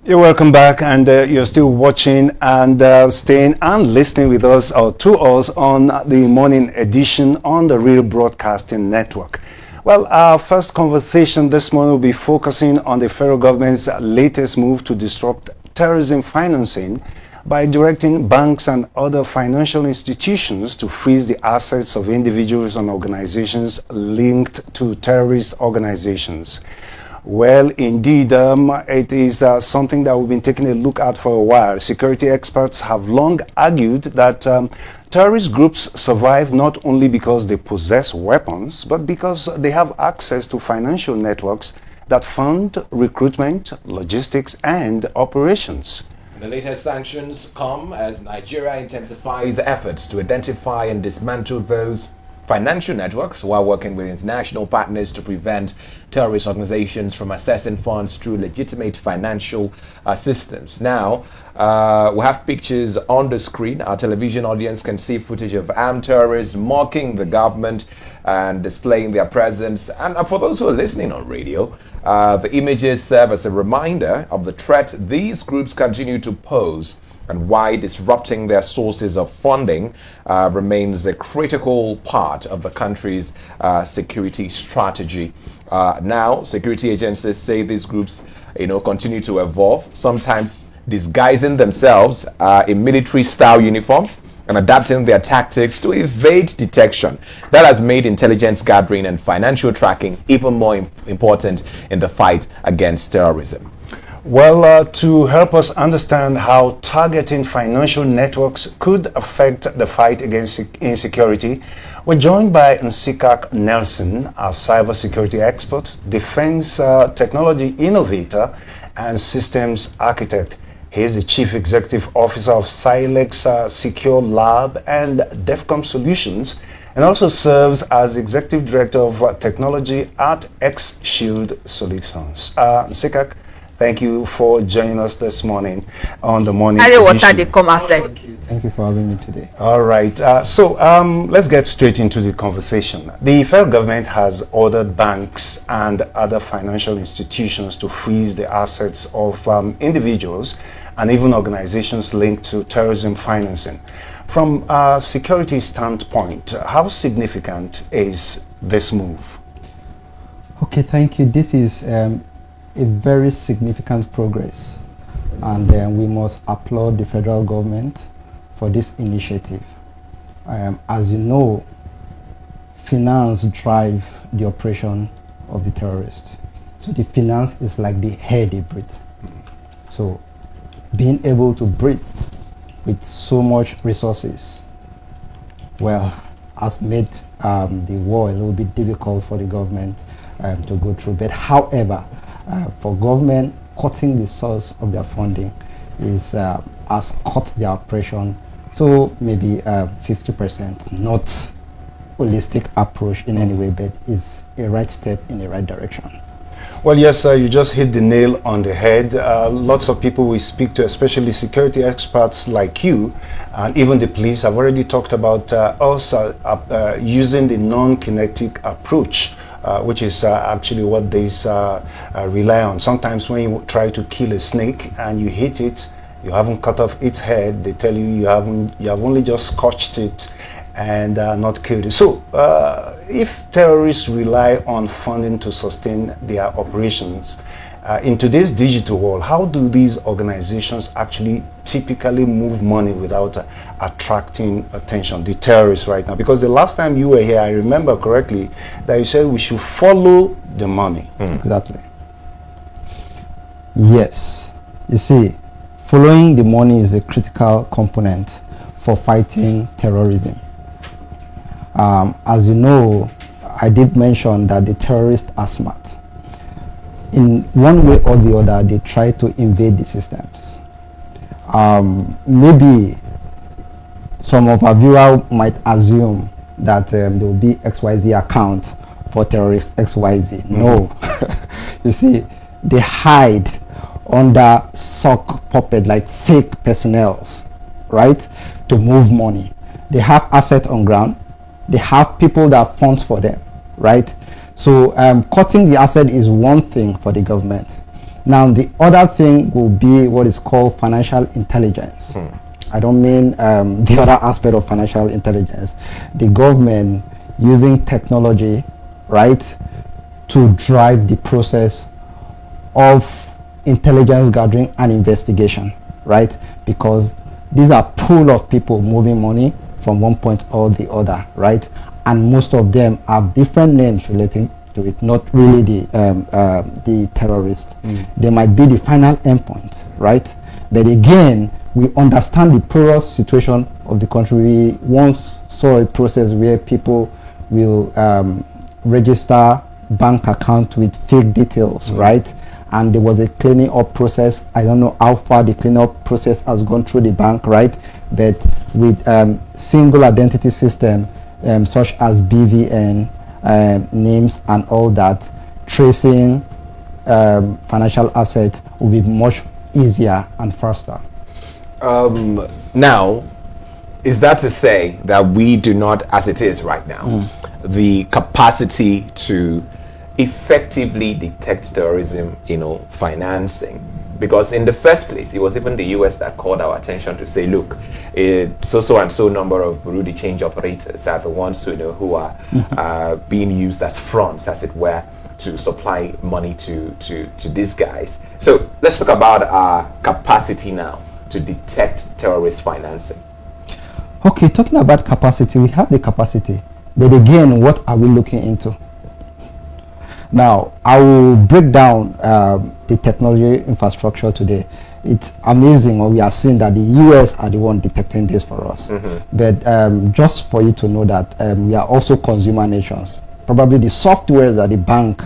You're welcome back, and you're still watching and staying and listening with us or to us on the morning edition on the Real Broadcasting Network. Well, our first conversation this morning will be focusing on the federal government's latest move to disrupt terrorism financing by directing banks and other financial institutions to freeze the assets of individuals and organizations linked to terrorist organizations. Well, indeed, it is something that we've been taking a look at for a while. Security experts have long argued that terrorist groups survive not only because they possess weapons, but because they have access to financial networks that fund recruitment, logistics, and operations. The latest sanctions come as Nigeria intensifies efforts to identify and dismantle those financial networks while working with international partners to prevent terrorist organizations from accessing funds through legitimate financial assistance. Now, we have pictures on the screen. Our television audience can see footage of armed terrorists mocking the government and displaying their presence. And for those who are listening on radio, the images serve as a reminder of the threat these groups continue to pose and why disrupting their sources of funding remains a critical part of the country's security strategy. Now, security agencies say these groups, continue to evolve, sometimes disguising themselves in military-style uniforms and adapting their tactics to evade detection. That has made intelligence gathering and financial tracking even more important in the fight against terrorism. Well, to help us understand how targeting financial networks could affect the fight against insecurity, we're joined by Nsikak Nelson, a cybersecurity expert, defense technology innovator, and systems architect. He is the Chief Executive Officer of Silex Secure Lab and DEFCOM Solutions, and also serves as Executive Director of Technology at X Shield Solutions. Nsikak, thank you for joining us this morning on the morning edition. Thank you for having me today. All right. So let's get straight into the conversation. The federal government has ordered banks and other financial institutions to freeze the assets of individuals and even organizations linked to terrorism financing. From a security standpoint, how significant is this move? Okay, thank you. This is a very significant progress, and we must applaud the federal government for this initiative. As you know, finance drive the operation of the terrorists. So the finance is like the air they breathe. So being able to breathe with so much resources, well, has made the war a little bit difficult for the government to go through. But however, for government, cutting the source of their funding has cut their operation, so maybe 50%, not holistic approach in any way, but is a right step in the right direction. Well, yes, you just hit the nail on the head. Lots of people we speak to, especially security experts like you, and even the police, have already talked about also using the non-kinetic approach. Which is actually what they rely on. Sometimes when you try to kill a snake and you hit it, you haven't cut off its head, they tell you you have only just scotched it and not killed it. So if terrorists rely on funding to sustain their operations, in today's digital world, how do these organizations actually typically move money without attracting attention, the terrorists right now? Because the last time you were here, I remember correctly that you said we should follow the money. Exactly. Yes. You see, following the money is a critical component for fighting terrorism. As you know, I did mention that the terrorists are smart. In one way or the other, they try to invade the systems. Maybe some of our viewers might assume that there will be XYZ account for terrorist XYZ. No. You see, they hide under sock puppet, like fake personnels, right, to move money. They have assets on ground. They have people that funds for them, right? So cutting the asset is one thing for the government, Now, the other thing will be what is called financial intelligence. I don't mean the other aspect of financial intelligence. The government using technology, right, to drive the process of intelligence gathering and investigation, right? Because these are pool of people moving money from one point or the other, right? And most of them have different names relating to it, not really the terrorists. They might be the final endpoint, right? But again, we understand the porous situation of the country. We once saw a process where people will register bank account with fake details, right? And there was a cleaning up process. I don't know how far the cleanup process has gone through the bank, right? But with single identity system such as BVN, names and all that, tracing financial assets will be much easier and faster. Now, is that to say that we do not, as it is right now, the capacity to effectively detect terrorism, financing? Because in the first place, it was even the US that called our attention to say, look, so and so number of Bureau de change operators are the ones who are being used as fronts, as it were, to supply money to these guys. So let's talk about our capacity now to detect terrorist financing. Okay, talking about capacity, we have the capacity, but again, what are we looking into? Now, I will break down the technology infrastructure today. It's amazing when we are seeing that the US are the one detecting this for us. But just for you to know that we are also consumer nations. Probably the software that the bank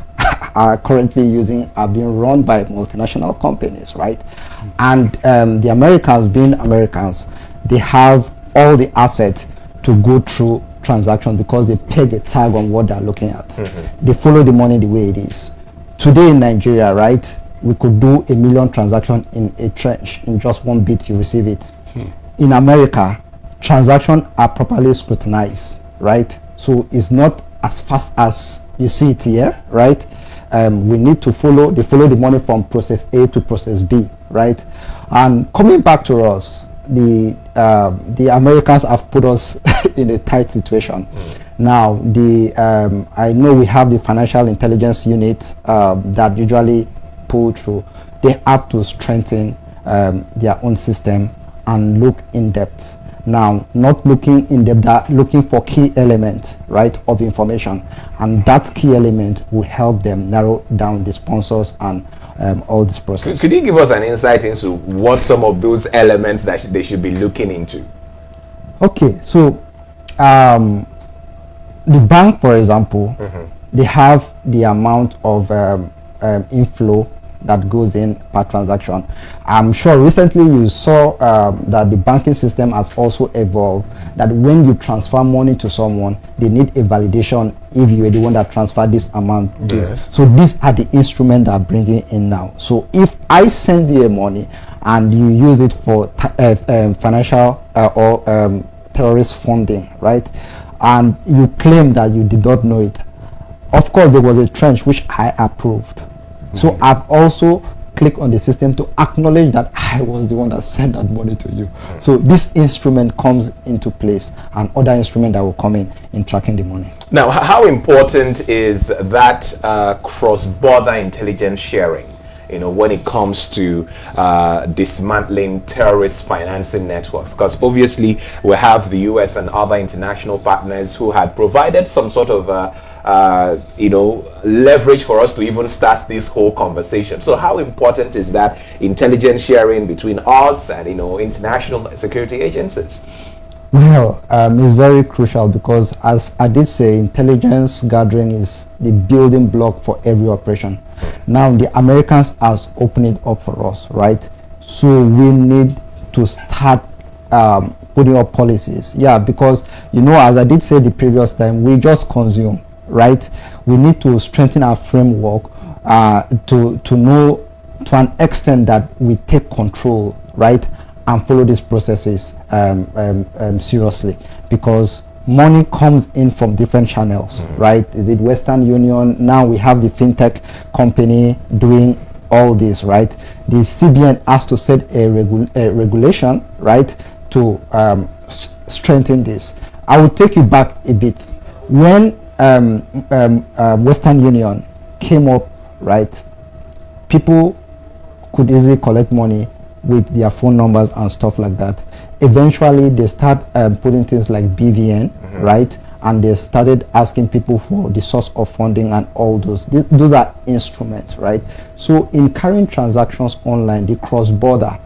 are currently using are being run by multinational companies, right? And the Americans, being Americans, they have all the assets to go through transactions because they peg a tag on what they're looking at. They follow the money the way it is. Today in Nigeria, right, we could do 1 million transactions in a trench. In just one bit, you receive it. In America, transactions are properly scrutinized, right? So it's not as fast as you see it here, right? We need to follow the money from process A to process B, right? And coming back to us, the Americans have put us in a tight situation. Now, I know we have the financial intelligence unit that usually pull through. They have to strengthen their own system and look in depth. Now, not looking in depth, they're looking for key elements, right, of information, and that key element will help them narrow down the sponsors and all this process. Could you give us an insight into what some of those elements that they should be looking into? Okay, so the bank, for example, they have the amount of inflow that goes in per transaction. I'm sure recently you saw that the banking system has also evolved, that when you transfer money to someone, they need a validation if you are the one that transferred this amount. Yes. So these are the instruments that are bringing in now. So if I send you money and you use it for financial or terrorist funding, right, and you claim that you did not know it, of course there was a trench which I approved. So I've also clicked on the system to acknowledge that I was the one that sent that money to you. So this instrument comes into place, and other instrument that will come in tracking the money. Now, how important is that cross-border intelligence sharing, when it comes to dismantling terrorist financing networks? Because obviously we have the US and other international partners who had provided some sort of leverage for us to even start this whole conversation. So how important is that intelligence sharing between us and international security agencies? Well, it's very crucial because, as I did say, intelligence gathering is the building block for every operation. Now the Americans has opened it up for us, right? So we need to start putting up policies. Yeah, because as I did say the previous time, we just consume, right? We need to strengthen our framework to know to an extent that we take control, right, and follow these processes seriously, because money comes in from different channels, right? Is it Western Union? Now we have the fintech company doing all this, right? The CBN has to set a regulation, right, to strengthen this. I will take you back a bit. When Western Union came up, right, people could easily collect money with their phone numbers and stuff like that. Eventually, they start putting things like BVN, right? And they started asking people for the source of funding and all those. Those are instruments, right? So in carrying transactions online, the cross-border,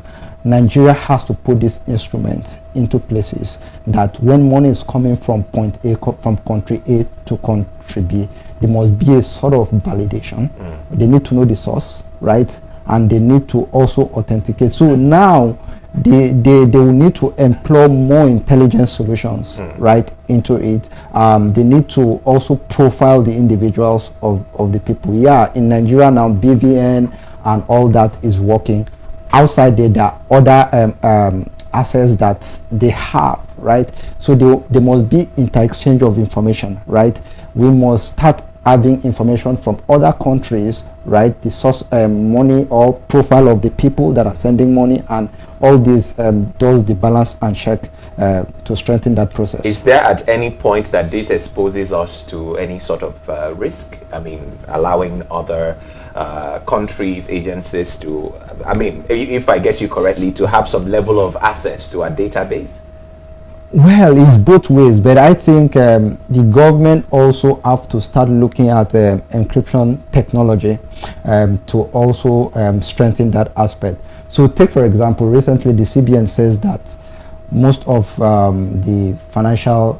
Nigeria has to put these instruments into places that when money is coming from point A, from country A to country B, there must be a sort of validation. They need to know the source, right? And they need to also authenticate. So now they will need to employ more intelligence solutions, right, into it. They need to also profile the individuals of the people. Yeah, in Nigeria now, BVN and all that is working. Outside there are other assets that they have, right? So there must be inter-exchange of information, right? We must start having information from other countries, right? The source money or profile of the people that are sending money, and all this does the balance and check to strengthen that process. Is there at any point that this exposes us to any sort of risk? I mean, allowing other countries, agencies to, I mean, if I get you correctly, to have some level of access to our database? Well, it's both ways, but I think the government also have to start looking at encryption technology to also strengthen that aspect. So take, for example, recently the CBN says that most of the financial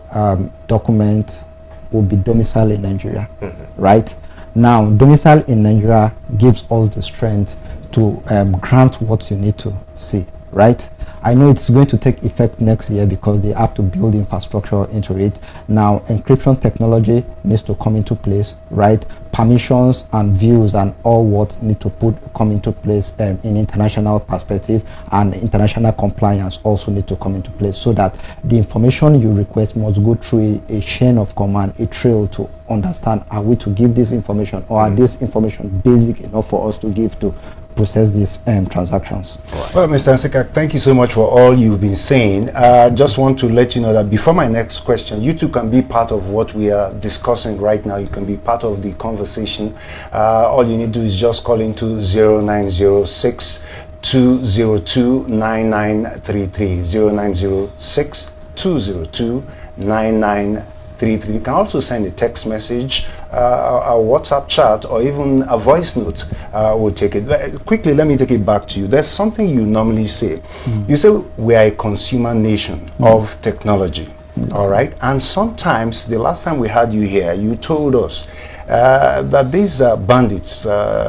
documents will be domiciled in Nigeria, right? Now, domicile in Nigeria gives us the strength to grant what you need to see, right? I know it's going to take effect next year because they have to build infrastructure into it. Now, encryption technology needs to come into place, right? Permissions and views and all what need to come into place in international perspective, and international compliance also need to come into place, so that the information you request must go through a chain of command, a trail to understand, are we to give this information, or are this information basic enough for us to give to process these transactions. Well, Mr. Nsikak, thank you so much for all you've been saying. Just want to let you know that before my next question, you two can be part of what we are discussing right now. You can be part of the conversation. All you need to do is just call into 0906 202 9933, 0906 202 9933. You can also send a text message, a WhatsApp chat, or even a voice note. We'll take it. Quickly, let me take it back to you. There's something you normally say. You say we are a consumer nation of technology. All right. And sometimes, the last time we had you here, you told us that these bandits,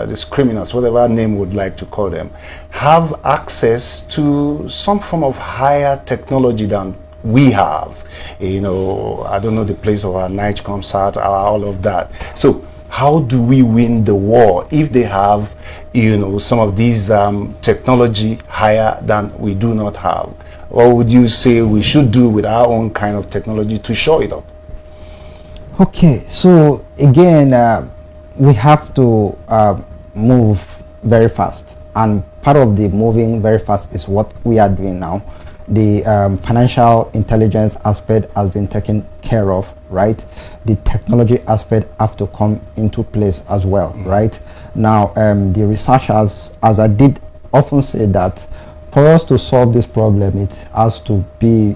these criminals, whatever name would like to call them, have access to some form of higher technology than we have. You know, I don't know, the place of our night comes out, all of that. So how do we win the war if they have, you know, some of these technology higher than we do not have? What would you say we should do with our own kind of technology to show it up? Okay, so again, we have to move very fast, and part of the moving very fast is what we are doing now. The financial intelligence aspect has been taken care of, right? The technology aspect have to come into place as well, right? Now, the researchers, as I did often say, that for us to solve this problem, it has to be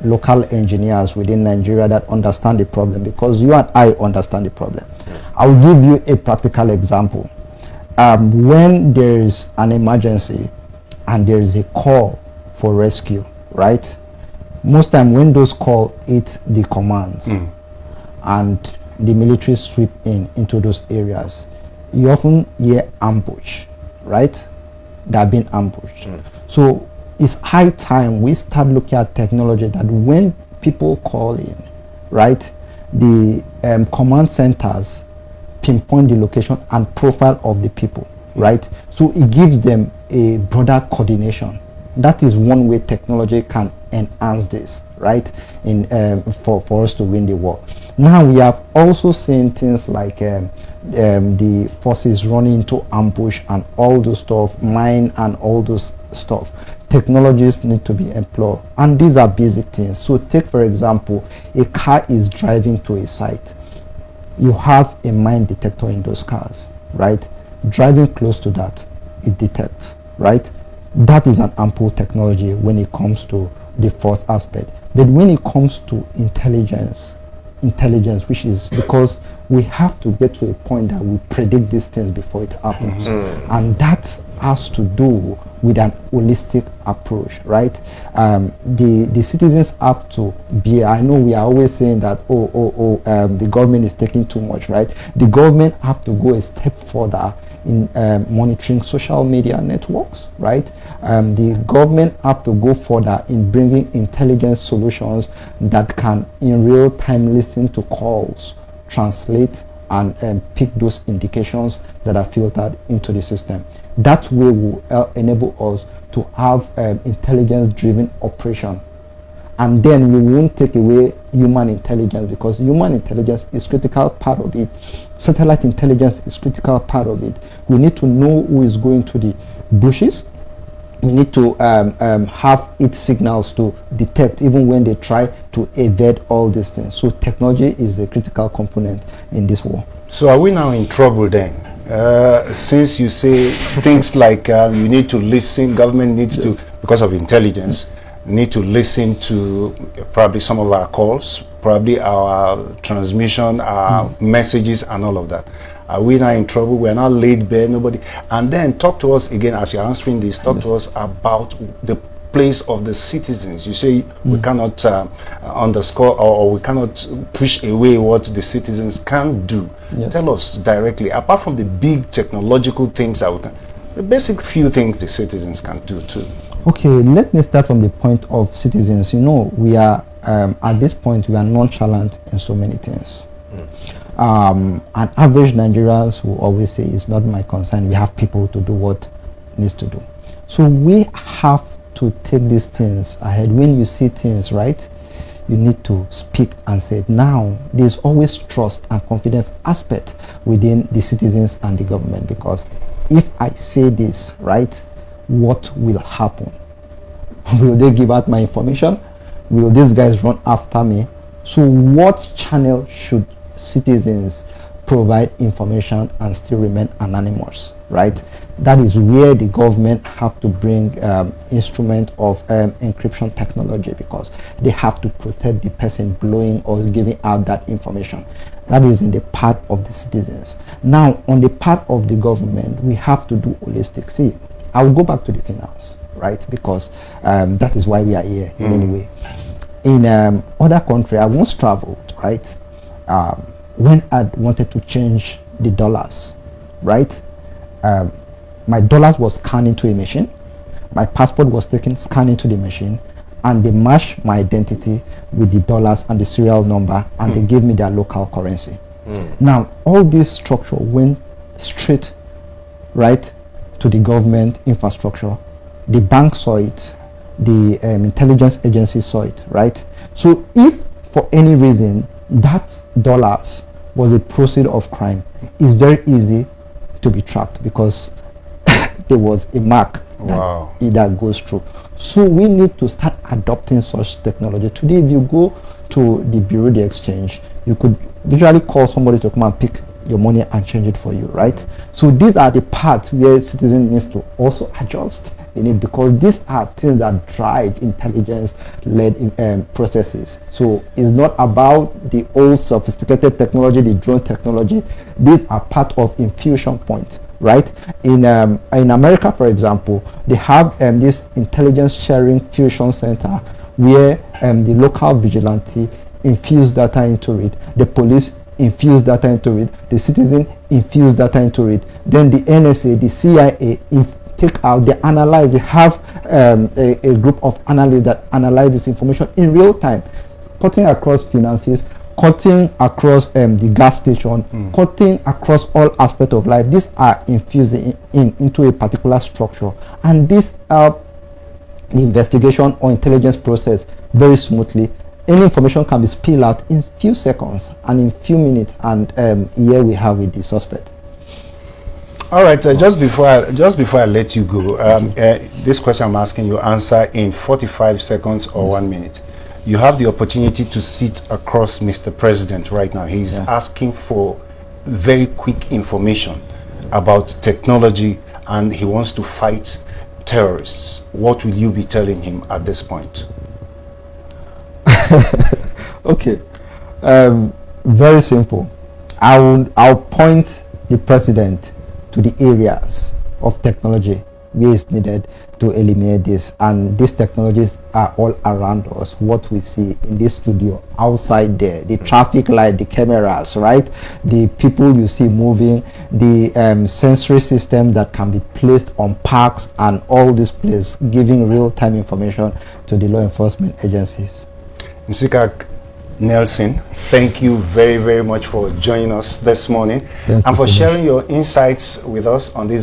local engineers within Nigeria that understand the problem, because you and I understand the problem. I'll give you a practical example. When there is an emergency and there is a call for rescue, right? Most time when those calls hit the commands and the military sweep into those areas, you often hear ambush, right? They have been ambushed. So it's high time we start looking at technology that when people call in, right, the command centers pinpoint the location and profile of the people, right? So it gives them a broader coordination. That is one way technology can enhance this, right, in for us to win the war. Now we have also seen things like the forces running into ambush and all those stuff, mine and all those stuff. Technologies need to be employed, and these are basic things. So take, for example, a car is driving to a site. You have a mine detector in those cars, right? Driving close to that, it detects, right? That is an ample technology when it comes to the first aspect. But when it comes to intelligence, which is because we have to get to a point that we predict these things before it happens. And that has to do with an holistic approach, right? The citizens have to be, I know we are always saying that, the government is taking too much, right? The government have to go a step further in monitoring social media networks, right? The government have to go further in bringing intelligence solutions that can in real time listen to calls, translate and pick those indications that are filtered into the system. That way will enable us to have intelligence driven operation. And then we won't take away human intelligence, because human intelligence is critical part of it. Satellite intelligence is critical part of it. We need to know who is going to the bushes. We need to have its signals to detect even when they try to evade all these things. So technology is a critical component in this war. So are we now in trouble then? Since you say things like you need to listen, government needs to, because of intelligence, need to listen to probably some of our calls, probably our transmission, our messages and all of that. Are we now in trouble? We're not laid bare, nobody. And then talk to us again, as you're answering this, talk to us about the place of the citizens. You say we cannot underscore or we cannot push away what the citizens can do. Tell us directly, apart from the big technological things, the basic few things the citizens can do too. Okay, let me start from the point of citizens. You know, we are, at this point, we are nonchalant in so many things. And average Nigerians will always say, it's not my concern, we have people to do what needs to do. So we have to take these things ahead. When you see things, right, you need to speak and say, now, there's always trust and confidence aspect within the citizens and the government, because if I say this, right, what will happen? Will they give out my information? Will these guys run after me? So what channel should citizens provide information and still remain anonymous, right? That is where the government have to bring instrument of encryption technology, because they have to protect the person blowing or giving out that information. That is in the part of the citizens. Now, on the part of the government, we have to do holistic. See, I will go back to the finance, right? Because that is why we are here in any way. In other country, I once traveled, right? When I wanted to change the dollars, right? My dollars was scanned into a machine. My passport was taken, scanned into the machine, and they matched my identity with the dollars and the serial number, and they gave me their local currency. Now, all this structure went straight, right, to the government infrastructure. The bank saw it, the intelligence agency saw it, right? So if for any reason that dollars was a proceed of crime, it's very easy to be tracked, because there was a mark that either goes through. So we need to start adopting such technology. Today, if you go to the Bureau de Exchange, you could visually call somebody to come and pick your money and change it for you, right? So these are the parts where citizens needs to also adjust in it, because these are things that drive intelligence-led processes. So it's not about the old sophisticated technology, the drone technology. These are part of infusion point, right? In America, for example, they have this intelligence sharing fusion center where the local vigilante infuse data into it, the police infuse data into it, the citizen infuse data into it, then the NSA, the CIA take out, they analyze, they have a group of analysts that analyze this information in real time, cutting across finances, cutting across the gas station, cutting across all aspects of life. These are infusing into a particular structure, and this help the investigation or intelligence process very smoothly any information can be spilled out in few seconds and in few minutes, and here we have with the suspect. All right, just before I let you go, this question I'm asking you answer in 45 seconds or 1 minute. You have the opportunity to sit across Mr. President right now. He's asking for very quick information about technology, and he wants to fight terrorists. What will you be telling him at this point? Okay, very simple. I'll point the president to the areas of technology where it's needed to eliminate this, and these technologies are all around us. What we see in this studio, outside there, the traffic light, the cameras, right, the people you see moving, the sensory system that can be placed on parks and all these places, giving real-time information to the law enforcement agencies. Nsikak Nelson, thank you very, very much for joining us this morning and for sharing your insights with us on this